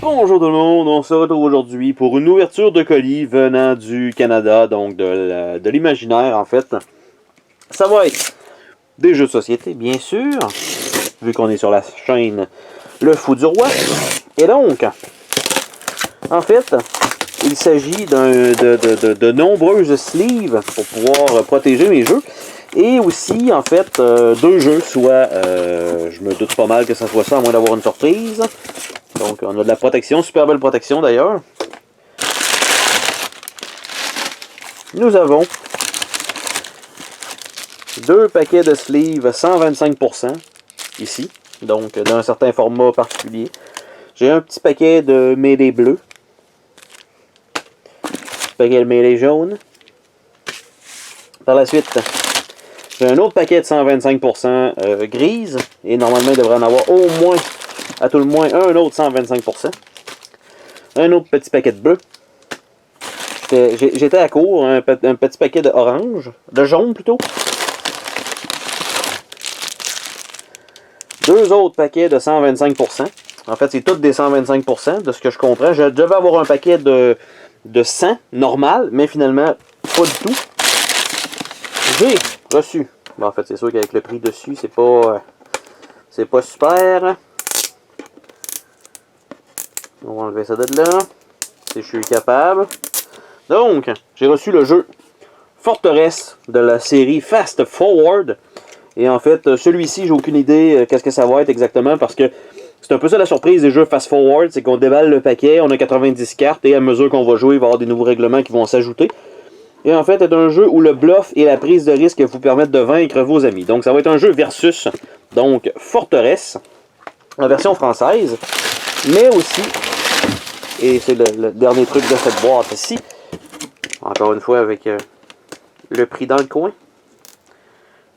Bonjour tout le monde, on se retrouve aujourd'hui pour une ouverture de colis venant du Canada, donc de l'imaginaire en fait. Ça va être des jeux de société, bien sûr, vu qu'on est sur la chaîne Le Fou du Roi. Et donc, en fait, il s'agit de nombreuses sleeves pour pouvoir protéger mes jeux. Et aussi, en fait, deux jeux, soit, je me doute pas mal que ça soit ça, à moins d'avoir une surprise. Donc, on a de la protection, super belle protection d'ailleurs. Nous avons deux paquets de sleeves 125% ici, donc d'un certain format particulier. J'ai un petit paquet de mêlés bleus, un paquet de mêlés jaunes. Par la suite, j'ai un autre paquet de 125% grise, et normalement il devrait en avoir au moins, à tout le moins, un autre 125%. Un autre petit paquet de bleu. J'étais à court, un petit paquet de orange, de jaune plutôt. Deux autres paquets de 125%. En fait, c'est tous des 125% de ce que je comprends. Je devais avoir un paquet de 100 normal, mais finalement, pas du tout. J'ai reçu. Bon, en fait, c'est sûr qu'avec le prix dessus, c'est pas super. On va enlever ça de là. Si je suis capable. Donc, j'ai reçu le jeu Forteresse de la série Fast Forward. Et en fait, celui-ci, j'ai aucune idée qu'est-ce que ça va être exactement parce que c'est un peu ça la surprise des jeux Fast Forward, c'est qu'on déballe le paquet, on a 90 cartes et à mesure qu'on va jouer, il va y avoir des nouveaux règlements qui vont s'ajouter. Et en fait, c'est un jeu où le bluff et la prise de risque vous permettent de vaincre vos amis. Donc, ça va être un jeu versus, donc Forteresse, en version française, mais aussi, et c'est le dernier truc de cette boîte ici, encore une fois avec le prix dans le coin.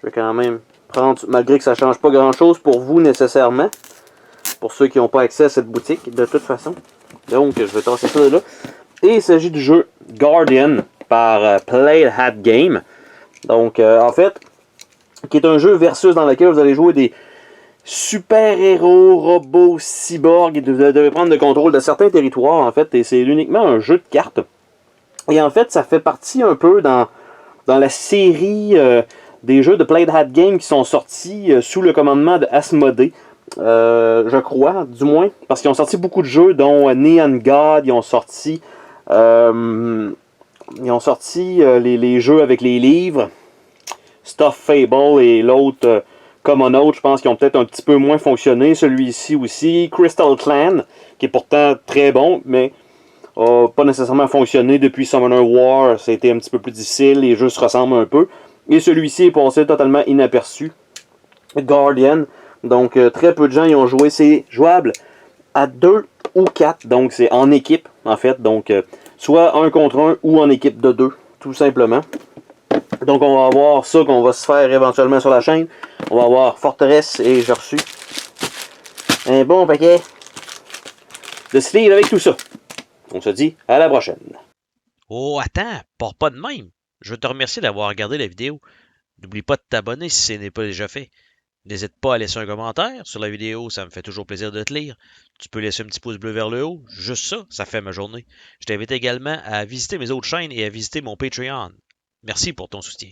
Je vais quand même prendre, malgré que ça ne change pas grand chose pour vous nécessairement, pour ceux qui n'ont pas accès à cette boutique, de toute façon. Donc, je vais tasser ça de là. Et il s'agit du jeu Guardian par Plaid Hat Game. Donc, en fait, qui est un jeu versus dans lequel vous allez jouer des super-héros, robots, cyborgs, et vous devez prendre le contrôle de certains territoires, en fait, et c'est uniquement un jeu de cartes. Et en fait, ça fait partie un peu dans la série des jeux de Plaid Hat Game qui sont sortis sous le commandement de Asmodée. Je crois, du moins, parce qu'ils ont sorti beaucoup de jeux, dont Neon God, ils ont sorti les jeux avec les livres, Stuff Fable et l'autre Common Out, je pense qu'ils ont peut-être un petit peu moins fonctionné, celui-ci aussi, Crystal Clan, qui est pourtant très bon, mais n'a pas nécessairement fonctionné depuis Summoner War, ça a été un petit peu plus difficile, les jeux se ressemblent un peu, et celui-ci est passé totalement inaperçu. Guardian, donc très peu de gens y ont joué, c'est jouable à 2 ou 4, donc c'est en équipe en fait, donc soit 1 contre 1 ou en équipe de 2, tout simplement. Donc on va avoir ça qu'on va se faire éventuellement sur la chaîne, on va avoir Forteresse et j'ai reçu un bon paquet de sleeves avec tout ça. On se dit à la prochaine. Oh, attends, pars pas de même. Je veux te remercier d'avoir regardé la vidéo. N'oublie pas de t'abonner si ce n'est pas déjà fait. N'hésite pas à laisser un commentaire sur la vidéo, ça me fait toujours plaisir de te lire. Tu peux laisser un petit pouce bleu vers le haut, juste ça, ça fait ma journée. Je t'invite également à visiter mes autres chaînes et à visiter mon Patreon. Merci pour ton soutien.